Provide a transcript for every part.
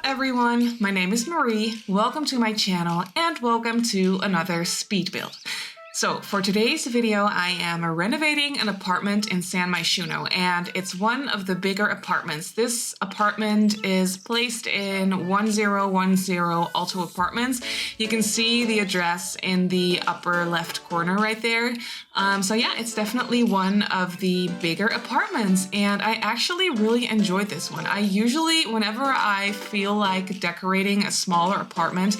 everyone, my name is Marie, welcome to my channel and welcome to another speed build. So for today's video, I am renovating an apartment in San Myshuno, and it's one of the bigger apartments. This apartment is placed in 1010 Alto Apartments. You can see the address in the upper left corner right there. So yeah, it's definitely one of the bigger apartments, and I actually really enjoyed this one. I usually, whenever I feel like decorating a smaller apartment,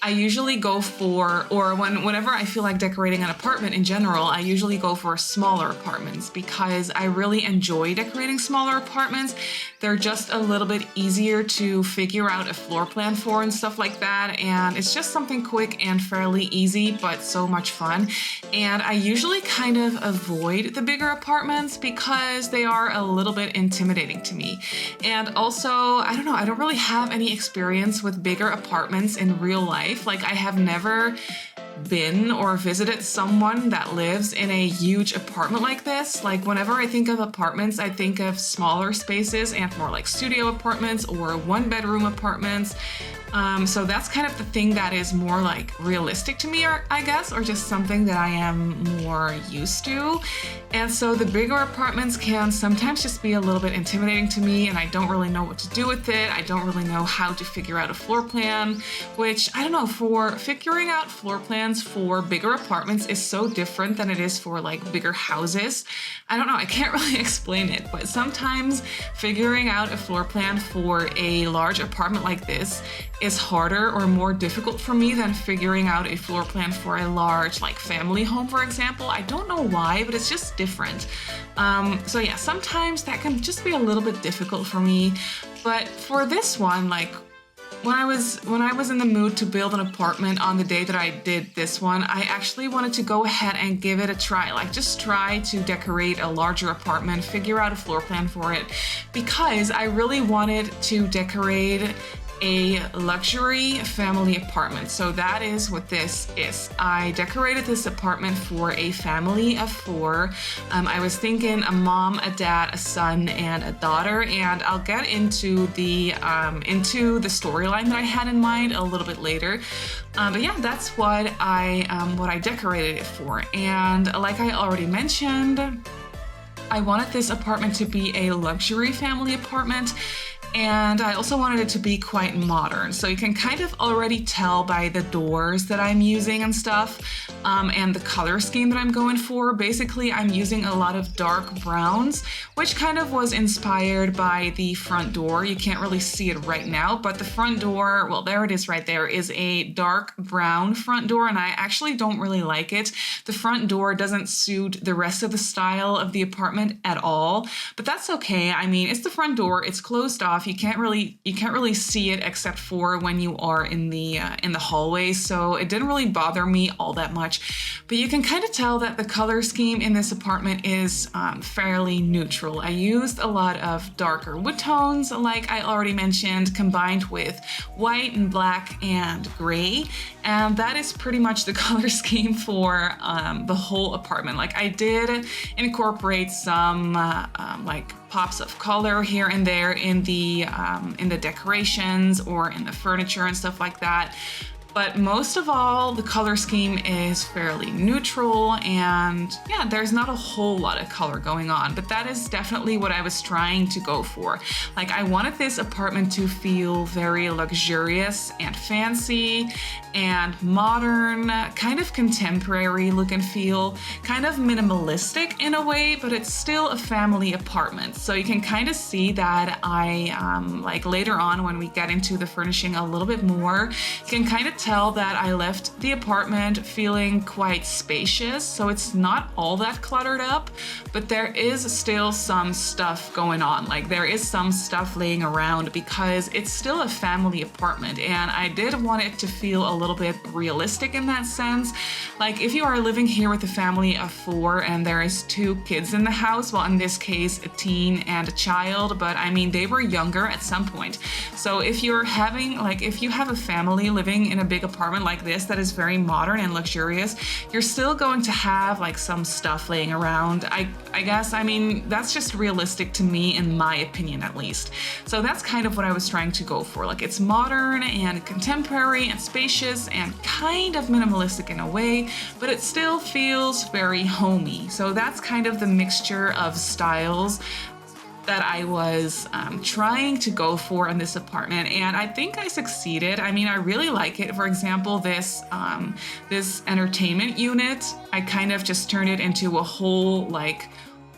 I usually go for, whenever I feel like decorating an apartment in general, I usually go for smaller apartments because I really enjoy decorating smaller apartments. They're just a little bit easier to figure out a floor plan for and stuff like that. And it's just something quick and fairly easy, but so much fun. And I usually kind of avoid the bigger apartments because they are a little bit intimidating to me. And also, I don't know, I don't really have any experience with bigger apartments in real life. Like, I have never been or visited someone that lives in a huge apartment like this. Like, whenever I think of apartments, I think of smaller spaces and more like studio apartments or one-bedroom apartments. So that's kind of the thing that is more like realistic to me, or I guess, or just something that I am more used to. And so the bigger apartments can sometimes just be a little bit intimidating to me, and I don't really know what to do with it. I don't really know how to figure out a floor plan, which, I don't know, for figuring out floor plans for bigger apartments is so different than it is for like bigger houses. I don't know, I can't really explain it, but sometimes figuring out a floor plan for a large apartment like this is harder or more difficult for me than figuring out a floor plan for a large like family home, for example. I don't know why, but it's just different. So yeah, sometimes that can just be a little bit difficult for me. But for this one, like when I was in the mood to build an apartment on the day that I did this one, I actually wanted to go ahead and give it a try. Like, just try to decorate a larger apartment, figure out a floor plan for it, because I really wanted to decorate a luxury family apartment. So that is what this is. I decorated this apartment for a family of 4. I was thinking a mom, a dad, a son, and a daughter, and I'll get into the storyline that I had in mind a little bit later. But yeah, that's what I decorated it for. And like I already mentioned, I wanted this apartment to be a luxury family apartment. And I also wanted it to be quite modern. So you can kind of already tell by the doors that I'm using and stuff, and the color scheme that I'm going for. Basically, I'm using a lot of dark browns, which kind of was inspired by the front door. You can't really see it right now, but the front door, well, there it is right there, is a dark brown front door, and I actually don't really like it. The front door doesn't suit the rest of the style of the apartment at all, but that's okay. I mean, it's the front door, it's closed off. You can't really see it except for when you are in the hallway, so it didn't really bother me all that much. But you can kind of tell that the color scheme in this apartment is fairly neutral. I used a lot of darker wood tones, like I already mentioned, combined with white and black and gray, and that is pretty much the color scheme for the whole apartment. Like, I did incorporate some like pops of color here and there in the decorations or in the furniture and stuff like that. But most of all, the color scheme is fairly neutral, and yeah, there's not a whole lot of color going on, but that is definitely what I was trying to go for. Like, I wanted this apartment to feel very luxurious and fancy and modern, kind of contemporary look and feel, kind of minimalistic in a way, but it's still a family apartment. So you can kind of see that like later on when we get into the furnishing a little bit more, you can kind of tell that I left the apartment feeling quite spacious. So it's not all that cluttered up, but there is still some stuff going on. Like, there is some stuff laying around because it's still a family apartment, and I did want it to feel a little bit realistic in that sense. Like, if you are living here with a family of 4 and there is 2 kids in the house, well, in this case, a teen and a child, but I mean, they were younger at some point. So if you're having, like, if you have a family living in a big apartment like this that is very modern and luxurious, you're still going to have like some stuff laying around. I guess, I mean, that's just realistic to me, in my opinion at least. So that's kind of what I was trying to go for. Like, it's modern and contemporary and spacious and kind of minimalistic in a way, but it still feels very homey. So that's kind of the mixture of styles that I was trying to go for in this apartment, and I think I succeeded. I mean, I really like it. For example, this entertainment unit, I kind of just turned it into a whole like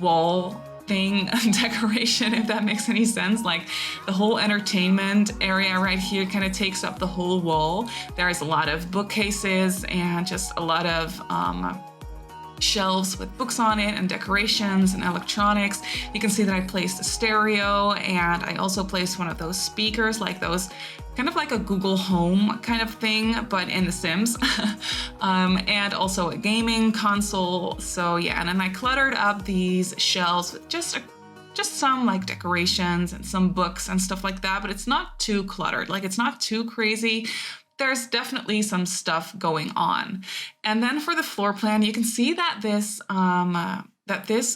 wall thing decoration, if that makes any sense. Like, the whole entertainment area right here kind of takes up the whole wall. There's a lot of bookcases and just a lot of shelves with books on it and decorations and electronics. You can see that I placed a stereo, and I also placed one of those speakers, like those kind of like a Google Home kind of thing, but in The Sims. And also a gaming console. So yeah, and then I cluttered up these shelves with just some like decorations and some books and stuff like that, but it's not too cluttered. Like, it's not too crazy. There's definitely some stuff going on. And then for the floor plan, you can see that this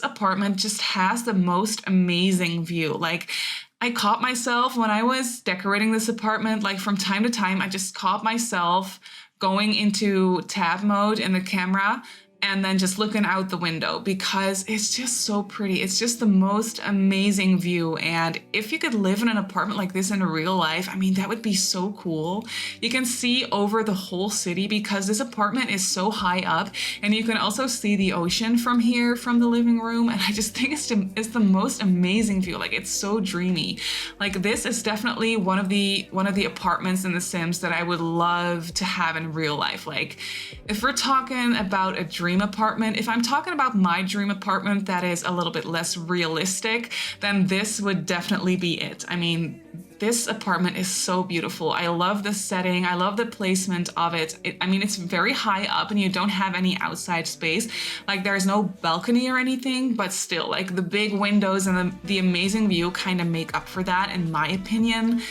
apartment just has the most amazing view. Like, I caught myself when I was decorating this apartment, like from time to time, I just caught myself going into tab mode in the camera and then just looking out the window, because it's just so pretty. It's just the most amazing view. And if you could live in an apartment like this in real life, I mean, that would be so cool. You can see over the whole city because this apartment is so high up, and you can also see the ocean from here, from the living room. And I just think it's the most amazing view. Like, it's so dreamy. Like, this is definitely one of the apartments in The Sims that I would love to have in real life. Like, if we're talking about a dream apartment, if I'm talking about my dream apartment that is a little bit less realistic, then this would definitely be it. I mean, this apartment is so beautiful. I love the setting. I love the placement of it. I mean, it's very high up and you don't have any outside space. Like, there's no balcony or anything, but still, like, the big windows and the amazing view kind of make up for that, in my opinion.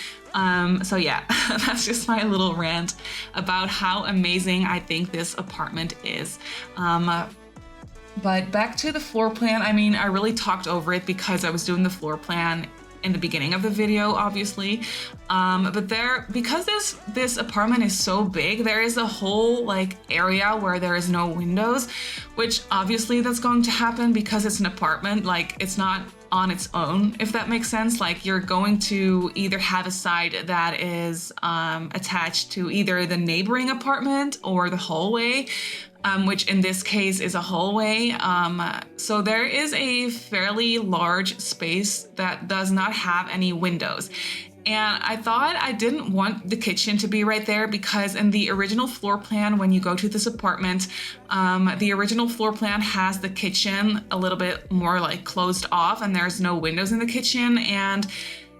So yeah, that's just my little rant about how amazing I think this apartment is. But back to the floor plan. I mean, I really talked over it because I was doing the floor plan in the beginning of the video, obviously. But because this apartment is so big, there is a whole like area where there is no windows, which obviously that's going to happen because it's an apartment. Like, it's not on its own, if that makes sense. Like, you're going to either have a side that is attached to either the neighboring apartment or the hallway, which in this case is a hallway. So there is a fairly large space that does not have any windows. And I thought I didn't want the kitchen to be right there because in the original floor plan, when you go to this apartment, the original floor plan has the kitchen a little bit more like closed off and there's no windows in the kitchen. And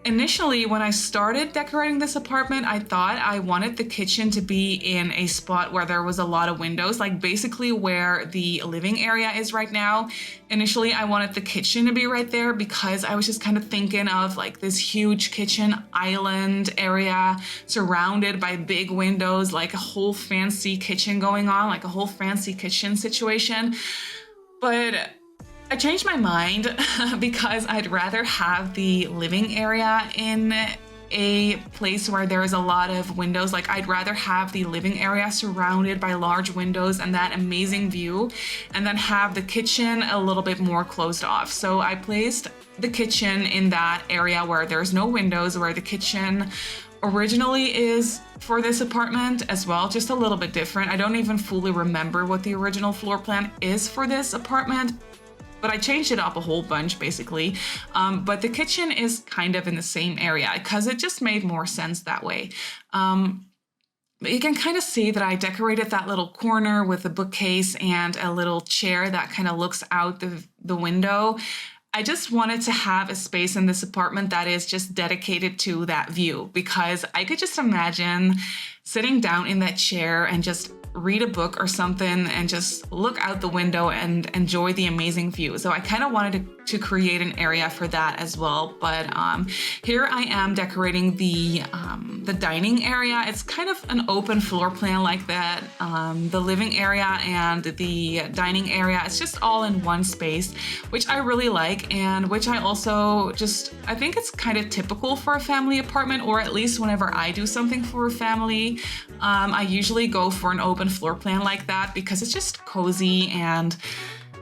initially, when I started decorating this apartment, I thought I wanted the kitchen to be in a spot where there was a lot of windows, like basically where the living area is right now. Initially, I wanted the kitchen to be right there because I was just kind of thinking of like this huge kitchen island area surrounded by big windows, like a whole fancy kitchen going on, like a whole fancy kitchen situation. But I changed my mind because I'd rather have the living area in a place where there is a lot of windows. Like, I'd rather have the living area surrounded by large windows and that amazing view, and then have the kitchen a little bit more closed off. So I placed the kitchen in that area where there's no windows, where the kitchen originally is for this apartment as well, just a little bit different. I don't even fully remember what the original floor plan is for this apartment, but I changed it up a whole bunch basically. But the kitchen is kind of in the same area because it just made more sense that way. But you can kind of see that I decorated that little corner with a bookcase and a little chair that kind of looks out the window. I just wanted to have a space in this apartment that is just dedicated to that view, because I could just imagine sitting down in that chair and just read a book or something and just look out the window and enjoy the amazing view. So I kind of wanted to create an area for that as well. But here I am decorating the dining area. It's kind of an open floor plan like that. The living area and the dining area, it's just all in one space, which I really like, and which I also I think it's kind of typical for a family apartment, or at least whenever I do something for a family, I usually go for an open floor plan like that because it's just cozy, and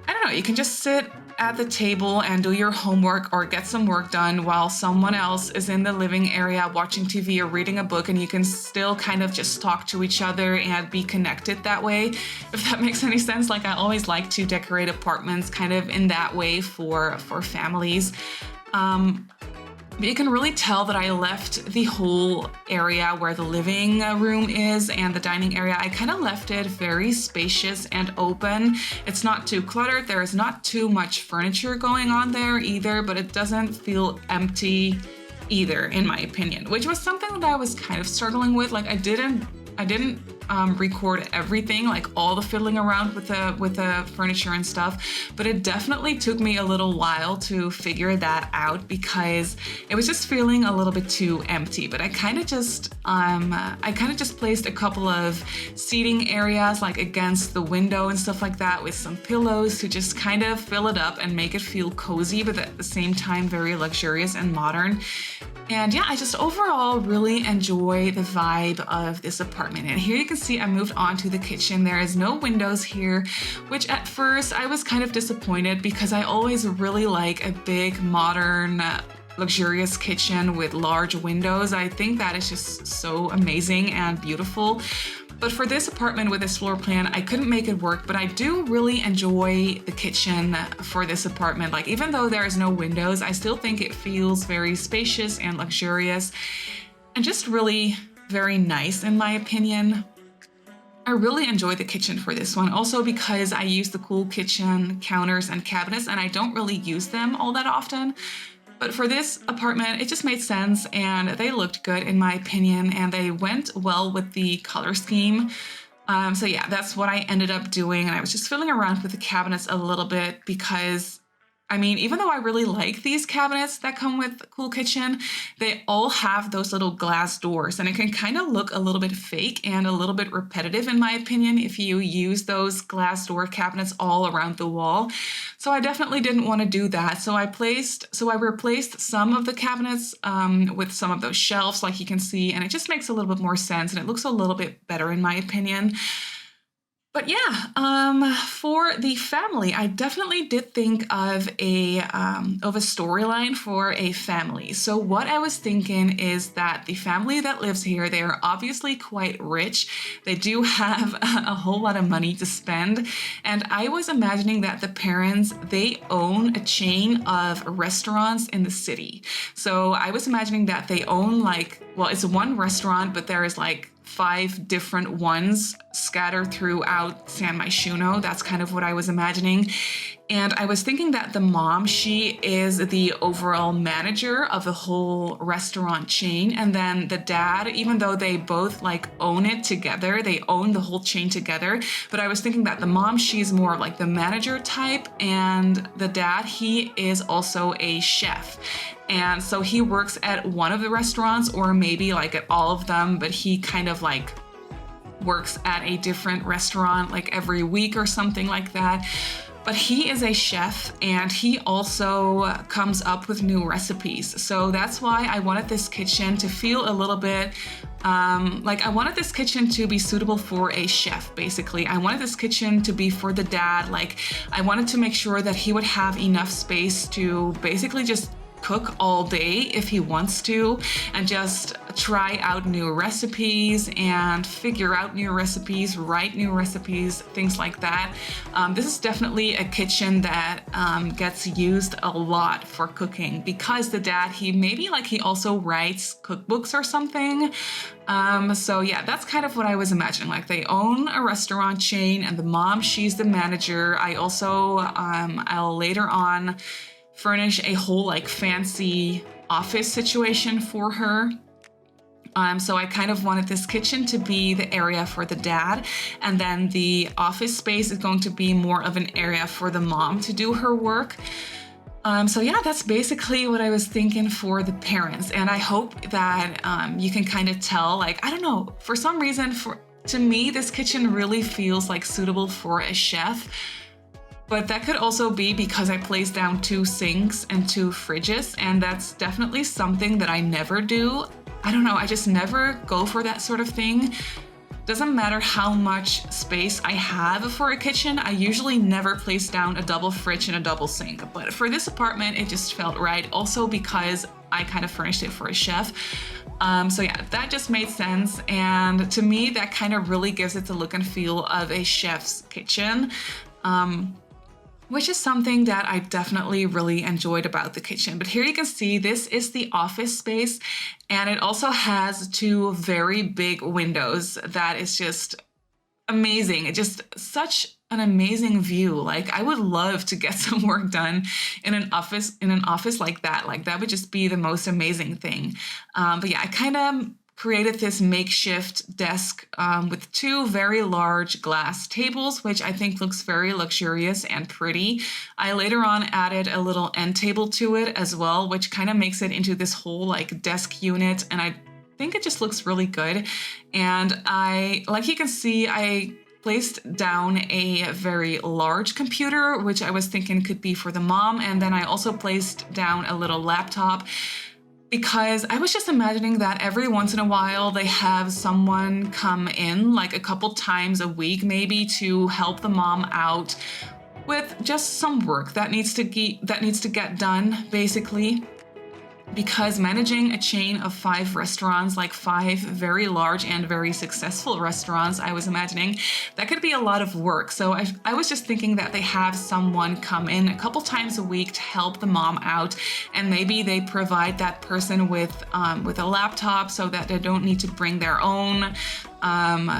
I don't know, you can just sit at the table and do your homework or get some work done while someone else is in the living area watching TV or reading a book, and you can still kind of just talk to each other and be connected that way, if that makes any sense. Like, I always like to decorate apartments kind of in that way for families. But you can really tell that I left the whole area where the living room is and the dining area, I kind of left it very spacious and open. It's not too cluttered. There is not too much furniture going on there either, but it doesn't feel empty either, in my opinion, which was something that I was kind of struggling with. Like, I didn't record everything, like all the fiddling around with the furniture and stuff, but it definitely took me a little while to figure that out because it was just feeling a little bit too empty. But I kind of just placed a couple of seating areas like against the window and stuff like that with some pillows to just kind of fill it up and make it feel cozy, but at the same time very luxurious and modern. And yeah, I just overall really enjoy the vibe of this apartment. And here you can see I moved on to the kitchen. There is no windows here, which at first I was kind of disappointed because I always really like a big, modern, luxurious kitchen with large windows. I think that is just so amazing and beautiful. But for this apartment with this floor plan, I couldn't make it work, but I do really enjoy the kitchen for this apartment. Like, even though there is no windows, I still think it feels very spacious and luxurious and just really very nice in my opinion. I really enjoy the kitchen for this one, also because I use the cool kitchen counters and cabinets and I don't really use them all that often. But for this apartment, it just made sense and they looked good in my opinion, and they went well with the color scheme. So yeah, that's what I ended up doing. And I was just fiddling around with the cabinets a little bit because, I mean, even though I really like these cabinets that come with Cool Kitchen, they all have those little glass doors and it can kind of look a little bit fake and a little bit repetitive in my opinion if you use those glass door cabinets all around the wall. So I definitely didn't want to do that. So I replaced some of the cabinets with some of those shelves like you can see, and it just makes a little bit more sense and it looks a little bit better in my opinion. But yeah, for the family, I definitely did think of a storyline for a family. So what I was thinking is that the family that lives here, they are obviously quite rich. They do have a whole lot of money to spend. And I was imagining that the parents, they own a chain of restaurants in the city. So I was imagining that they own it's one restaurant, but there is 5 different ones scattered throughout San Myshuno. That's kind of what I was imagining. And I was thinking that the mom, she is the overall manager of the whole restaurant chain. And then the dad, even though they both own it together, they own the whole chain together. But I was thinking that the mom, she's more like the manager type. And the dad, he is also a chef. And so he works at one of the restaurants or maybe at all of them, but he kind of works at a different restaurant every week or something like that. But he is a chef and he also comes up with new recipes. So that's why I wanted this kitchen to feel a little bit I wanted this kitchen to be suitable for a chef, basically. I wanted this kitchen to be for the dad. I wanted to make sure that he would have enough space to basically just cook all day if he wants to and just try out new recipes and figure out new recipes, write new recipes, things like that. This is definitely a kitchen that gets used a lot for cooking because the dad, he also writes cookbooks or something. So yeah, that's kind of what I was imagining. They own a restaurant chain and the mom, she's the manager. I also, I'll later on furnish a whole fancy office situation for her. So I kind of wanted this kitchen to be the area for the dad, and then the office space is going to be more of an area for the mom to do her work. So yeah, that's basically what I was thinking for the parents. And I hope that you can kind of tell, like, I don't know, for some reason, to me, this kitchen really feels like suitable for a chef. But that could also be because I placed down 2 sinks and 2 fridges, and that's definitely something that I never do. I don't know, I just never go for that sort of thing. Doesn't matter how much space I have for a kitchen, I usually never place down a double fridge and a double sink. But for this apartment, it just felt right. Also because I kind of furnished it for a chef. So yeah, that just made sense. And to me, that kind of really gives it the look and feel of a chef's kitchen. Which is something that I definitely really enjoyed about the kitchen. But here you can see this is the office space, and it also has 2 very big windows that is just amazing. It's just such an amazing view. Like, I would love to get some work done in an office like that. Like, that would just be the most amazing thing. But yeah, I kind of created this makeshift desk with 2 very large glass tables, which I think looks very luxurious and pretty. I later on added a little end table to it as well, which kind of makes it into this whole like desk unit, and I think it just looks really good. And like you can see, I placed down a very large computer, which I was thinking could be for the mom, and then I also placed down a little laptop, because I was just imagining that every once in a while they have someone come in, like a couple times a week maybe, to help the mom out with just some work that needs to get done, basically. Because managing a chain of 5 restaurants, like 5 very large and very successful restaurants, I was imagining that could be a lot of work. So I was just thinking that they have someone come in a couple times a week to help the mom out, and maybe they provide that person with a laptop so that they don't need to bring their own.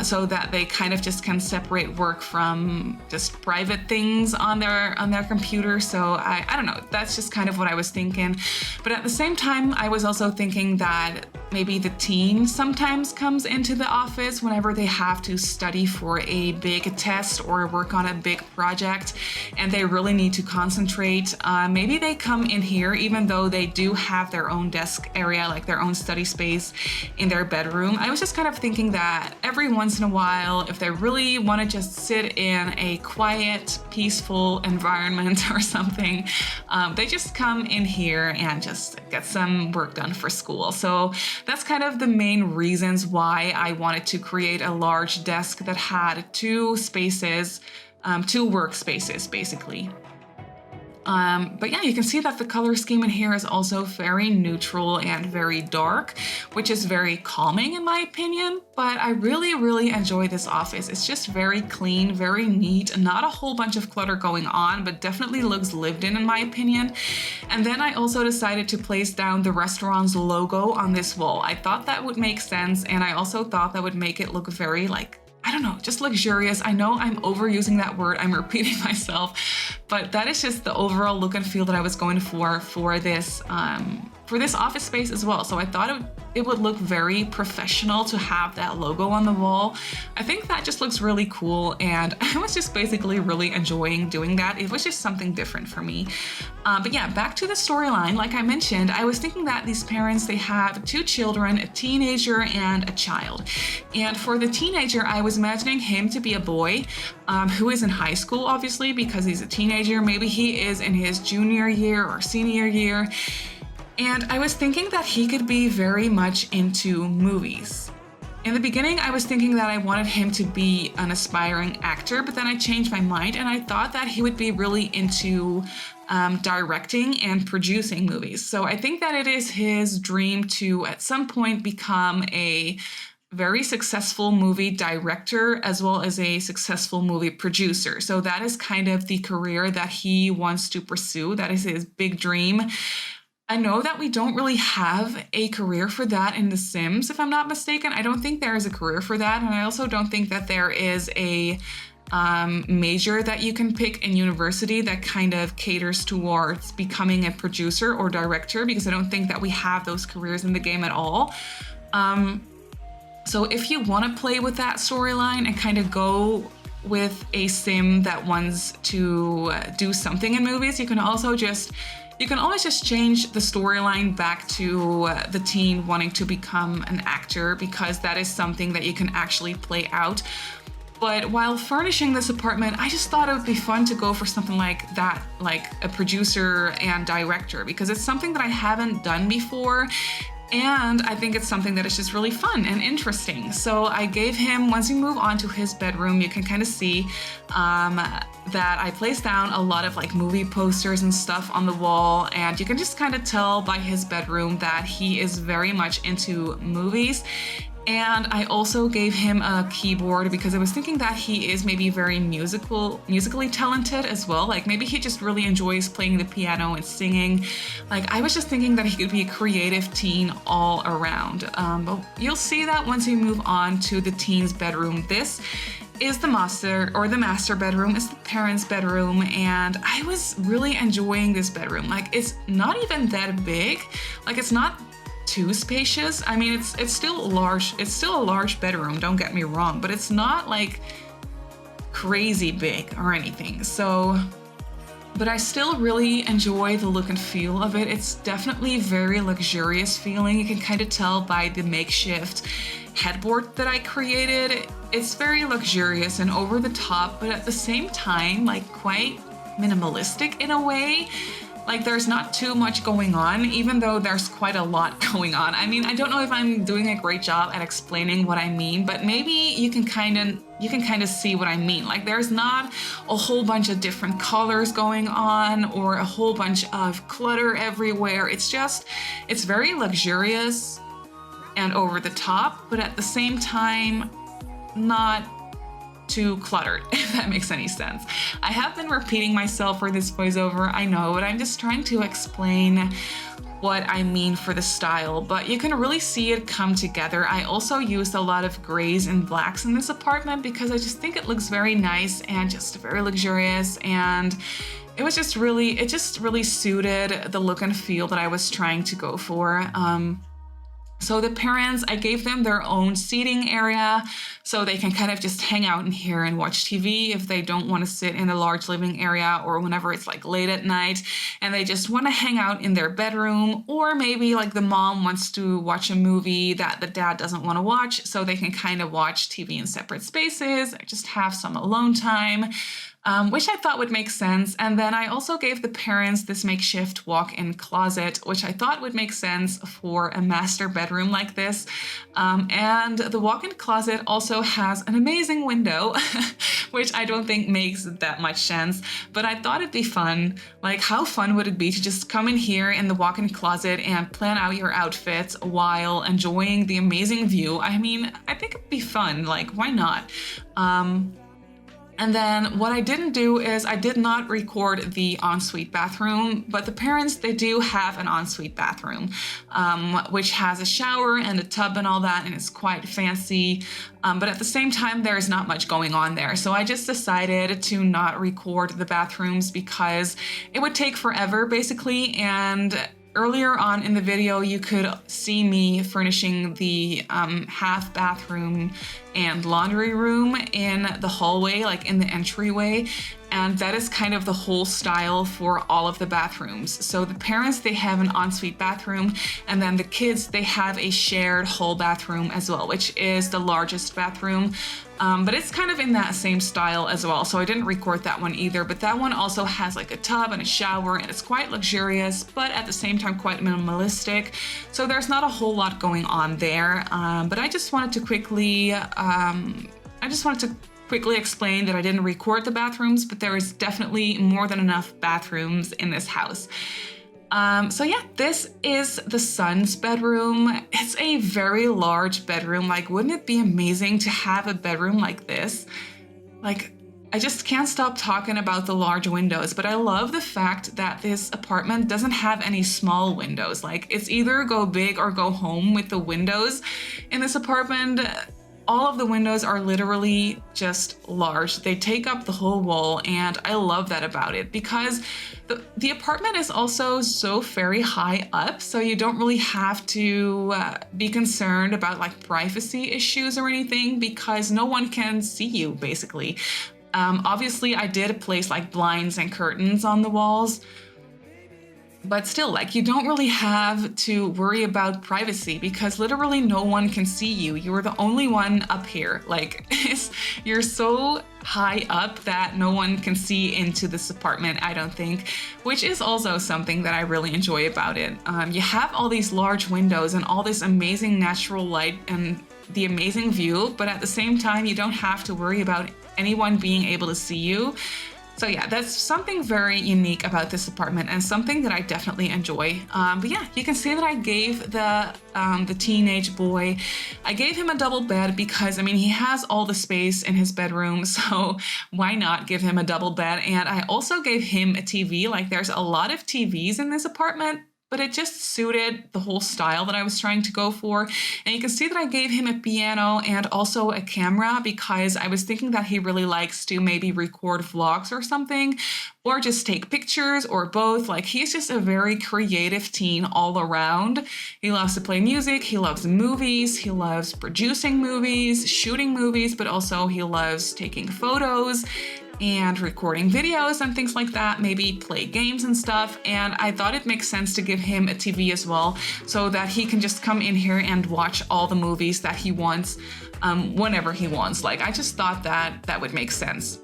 So that they kind of just can separate work from just private things on their computer. So I don't know, that's just kind of what I was thinking. But at the same time, I was also thinking that maybe the teen sometimes comes into the office whenever they have to study for a big test or work on a big project and they really need to concentrate. Maybe they come in here even though they do have their own desk area, like their own study space in their bedroom. I was just kind of thinking that every once in a while, if they really want to just sit in a quiet, peaceful environment or something, they just come in here and just get some work done for school. So that's kind of the main reasons why I wanted to create a large desk that had 2 spaces, 2 workspaces, basically. But yeah, you can see that the color scheme in here is also very neutral and very dark, which is very calming in my opinion. But I really, really enjoy this office. It's just very clean, very neat, not a whole bunch of clutter going on, but definitely looks lived in my opinion. And then I also decided to place down the restaurant's logo on this wall. I thought that would make sense, and I also thought that would make it look very, like, I don't know, just luxurious. I know I'm overusing that word, I'm repeating myself, but that is just the overall look and feel that I was going for this office space as well. So I thought it would look very professional to have that logo on the wall. I think that just looks really cool, and I was just basically really enjoying doing that. It was just something different for me. But yeah, back to the storyline. Like I mentioned, I was thinking that these parents, they have 2 children, a teenager and a child. And for the teenager, I was imagining him to be a boy who is in high school, obviously, because he's a teenager. Maybe he is in his junior year or senior year. And I was thinking that he could be very much into movies. In the beginning, I was thinking that I wanted him to be an aspiring actor, but then I changed my mind and I thought that he would be really into directing and producing movies. So I think that it is his dream to, at some point, become a very successful movie director as well as a successful movie producer. So that is kind of the career that he wants to pursue. That is his big dream. I know that we don't really have a career for that in The Sims, if I'm not mistaken. I don't think there is a career for that, and I also don't think that there is a major that you can pick in university that kind of caters towards becoming a producer or director, because I don't think that we have those careers in the game at all. So if you want to play with that storyline and kind of go with a sim that wants to do something in movies, you can always just change the storyline back to the teen wanting to become an actor, because that is something that you can actually play out. But while furnishing this apartment, I just thought it would be fun to go for something like that, like a producer and director, because it's something that I haven't done before. And I think it's something that is just really fun and interesting. So I gave him, once you move on to his bedroom, you can kind of see that I placed down a lot of like movie posters and stuff on the wall. And you can just kind of tell by his bedroom that he is very much into movies. And I also gave him a keyboard because I was thinking that he is maybe very musically talented as well. Like maybe he just really enjoys playing the piano and singing. Like I was just thinking that he could be a creative teen all around. But you'll see that once you move on to the teen's bedroom. This is the master bedroom. It's the parents' bedroom, and I was really enjoying this bedroom. Like it's not even that big. Like it's not too spacious. I mean, it's still large. It's still a large bedroom, don't get me wrong, but it's not like crazy big or anything. So, but I still really enjoy the look and feel of it. It's definitely very luxurious feeling. You can kind of tell by the makeshift headboard that I created. It's very luxurious and over the top, but at the same time, like quite minimalistic in a way. Like there's not too much going on, even though there's quite a lot going on. I mean, I don't know if I'm doing a great job at explaining what I mean, but maybe you can kind of see what I mean. Like there's not a whole bunch of different colors going on or a whole bunch of clutter everywhere. It's very luxurious and over the top, but at the same time, not too cluttered, if that makes any sense. I have been repeating myself for this voiceover, I know, but I'm just trying to explain what I mean for the style, but you can really see it come together. I also used a lot of grays and blacks in this apartment because I just think it looks very nice and just very luxurious, and it just really suited the look and feel that I was trying to go for. So the parents, I gave them their own seating area so they can kind of just hang out in here and watch TV if they don't want to sit in a large living area, or whenever it's like late at night and they just want to hang out in their bedroom, or maybe like the mom wants to watch a movie that the dad doesn't want to watch, so they can kind of watch TV in separate spaces, just have some alone time. Which I thought would make sense. And then I also gave the parents this makeshift walk-in closet, which I thought would make sense for a master bedroom like this. And the walk-in closet also has an amazing window, which I don't think makes that much sense, but I thought it'd be fun. Like, how fun would it be to just come in here in the walk-in closet and plan out your outfits while enjoying the amazing view? I mean, I think it'd be fun. Like, why not? And then what I didn't do is I did not record the ensuite bathroom, but the parents, they do have an ensuite bathroom, which has a shower and a tub and all that, and it's quite fancy. But at the same time, there's not much going on there. So I just decided to not record the bathrooms because it would take forever basically. And earlier on in the video, you could see me furnishing the half bathroom and laundry room in the hallway, like in the entryway. And that is kind of the whole style for all of the bathrooms. So the parents, they have an ensuite bathroom, and then the kids, they have a shared hall bathroom as well, which is the largest bathroom. But it's kind of in that same style as well. So I didn't record that one either, but that one also has like a tub and a shower, and it's quite luxurious, but at the same time quite minimalistic. So there's not a whole lot going on there. But I just wanted to quickly, explain that I didn't record the bathrooms, but there is definitely more than enough bathrooms in this house. So yeah, this is the son's bedroom. It's a very large bedroom. Like, wouldn't it be amazing to have a bedroom like this? Like, I just can't stop talking about the large windows, but I love the fact that this apartment doesn't have any small windows. Like, it's either go big or go home with the windows in this apartment. all of the windows are literally just large. They take up the whole wall, and I love that about it because the apartment is also so very high up, so you don't really have to be concerned about like privacy issues or anything because no one can see you basically. Obviously, I did place like blinds and curtains on the walls, but still, like, you don't really have to worry about privacy because literally no one can see you. You're the only one up here. Like, you're so high up that no one can see into this apartment, I don't think, which is also something that I really enjoy about it. You have all these large windows and all this amazing natural light and the amazing view, but at the same time, you don't have to worry about anyone being able to see you. So yeah, that's something very unique about this apartment and something that I definitely enjoy. But yeah, you can see that I gave the teenage boy, I gave him a double bed because, I mean, he has all the space in his bedroom, so why not give him a double bed? And I also gave him a TV. Like, there's a lot of TVs in this apartment, but it just suited the whole style that I was trying to go for. And you can see that I gave him a piano and also a camera because I was thinking that he really likes to maybe record vlogs or something, or just take pictures or both. Like, he's just a very creative teen all around. He loves to play music, he loves movies, he loves producing movies, shooting movies, but also he loves taking photos and recording videos and things like that, maybe play games and stuff. And I thought it makes sense to give him a TV as well so that he can just come in here and watch all the movies that he wants whenever he wants. Like, I just thought that that would make sense.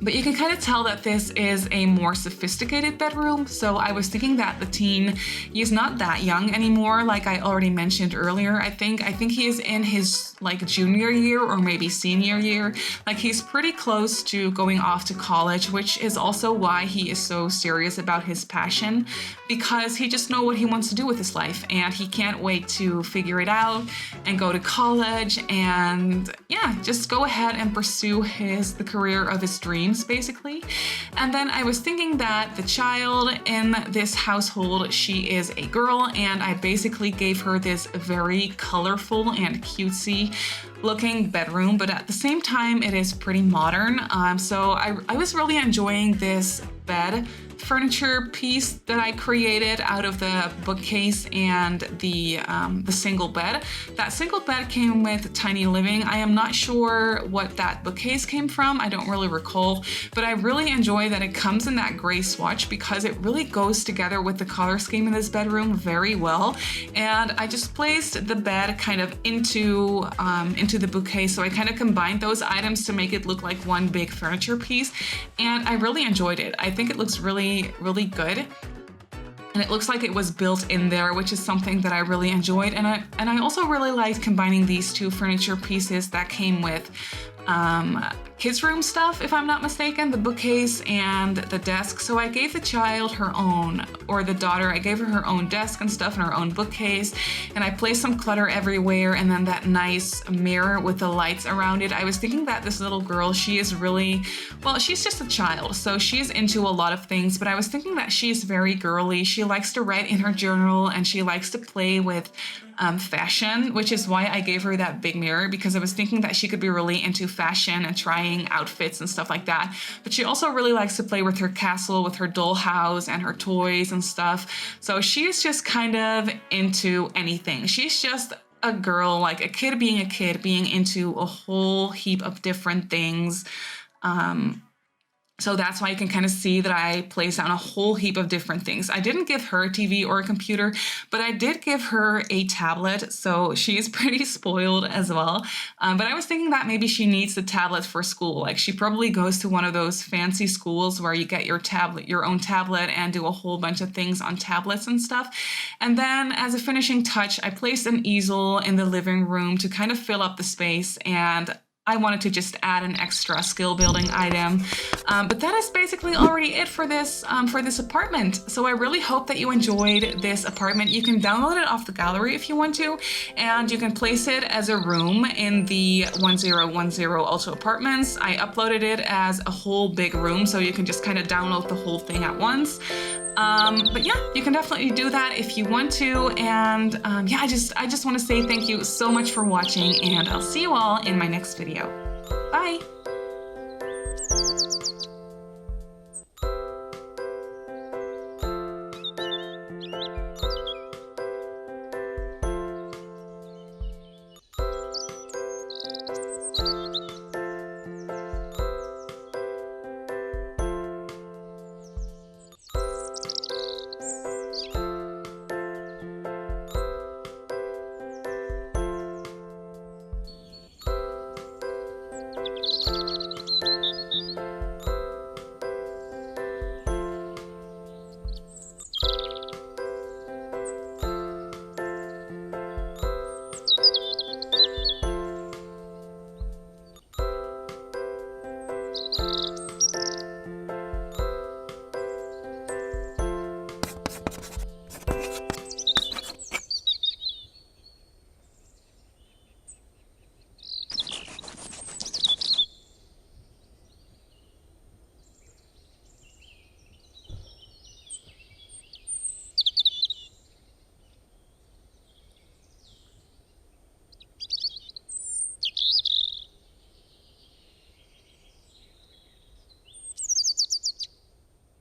But you can kind of tell that this is a more sophisticated bedroom. So I was thinking that the teen, he's not that young anymore, like I already mentioned earlier. I think he is in his like junior year or maybe senior year. Like, he's pretty close to going off to college, which is also why he is so serious about his passion, because he just knows what he wants to do with his life and he can't wait to figure it out and go to college and yeah, just go ahead and pursue the career of his dreams, basically. And then I was thinking that the child in this household, she is a girl, and I basically gave her this very colorful and cutesy looking bedroom, but at the same time it is pretty modern. So I was really enjoying this bed furniture piece that I created out of the bookcase and the single bed. That single bed came with Tiny Living. I am not sure what that bookcase came from. I don't really recall, but I really enjoy that it comes in that gray swatch because it really goes together with the color scheme in this bedroom very well. And I just placed the bed kind of into the bookcase, so I kind of combined those items to make it look like one big furniture piece, and I really enjoyed it. I think it looks really good. And it looks like it was built in there, which is something that I really enjoyed. And I also really liked combining these two furniture pieces that came with kids' room stuff, if I'm not mistaken, the bookcase and the desk. So I gave the child her own, or the daughter, I gave her her own desk and stuff and her own bookcase, and I placed some clutter everywhere, and then that nice mirror with the lights around it. I was thinking that this little girl, she is really, well, she's just a child, so she's into a lot of things, but I was thinking that she's very girly. She likes to write in her journal, and she likes to play with fashion, which is why I gave her that big mirror, because I was thinking that she could be really into fashion and trying outfits and stuff like that. But she also really likes to play with her castle, with her dollhouse and her toys and stuff. So she's just kind of into anything. She's just a girl, like a kid being into a whole heap of different things. So that's why you can kind of see that I placed down a whole heap of different things. I didn't give her a TV or a computer, but I did give her a tablet, so she's pretty spoiled as well. But I was thinking that maybe she needs the tablet for school. Like, she probably goes to one of those fancy schools where you get your own tablet and do a whole bunch of things on tablets and stuff. And then as a finishing touch, I placed an easel in the living room to kind of fill up the space, and I wanted to just add an extra skill building item. But that is basically already it for this apartment. So I really hope that you enjoyed this apartment. You can download it off the gallery if you want to, and you can place it as a room in the 1010 Alto apartments. I uploaded it as a whole big room, so you can just kind of download the whole thing at once. But yeah, you can definitely do that if you want to. And yeah, I just want to say thank you so much for watching, and I'll see you all in my next video. Bye!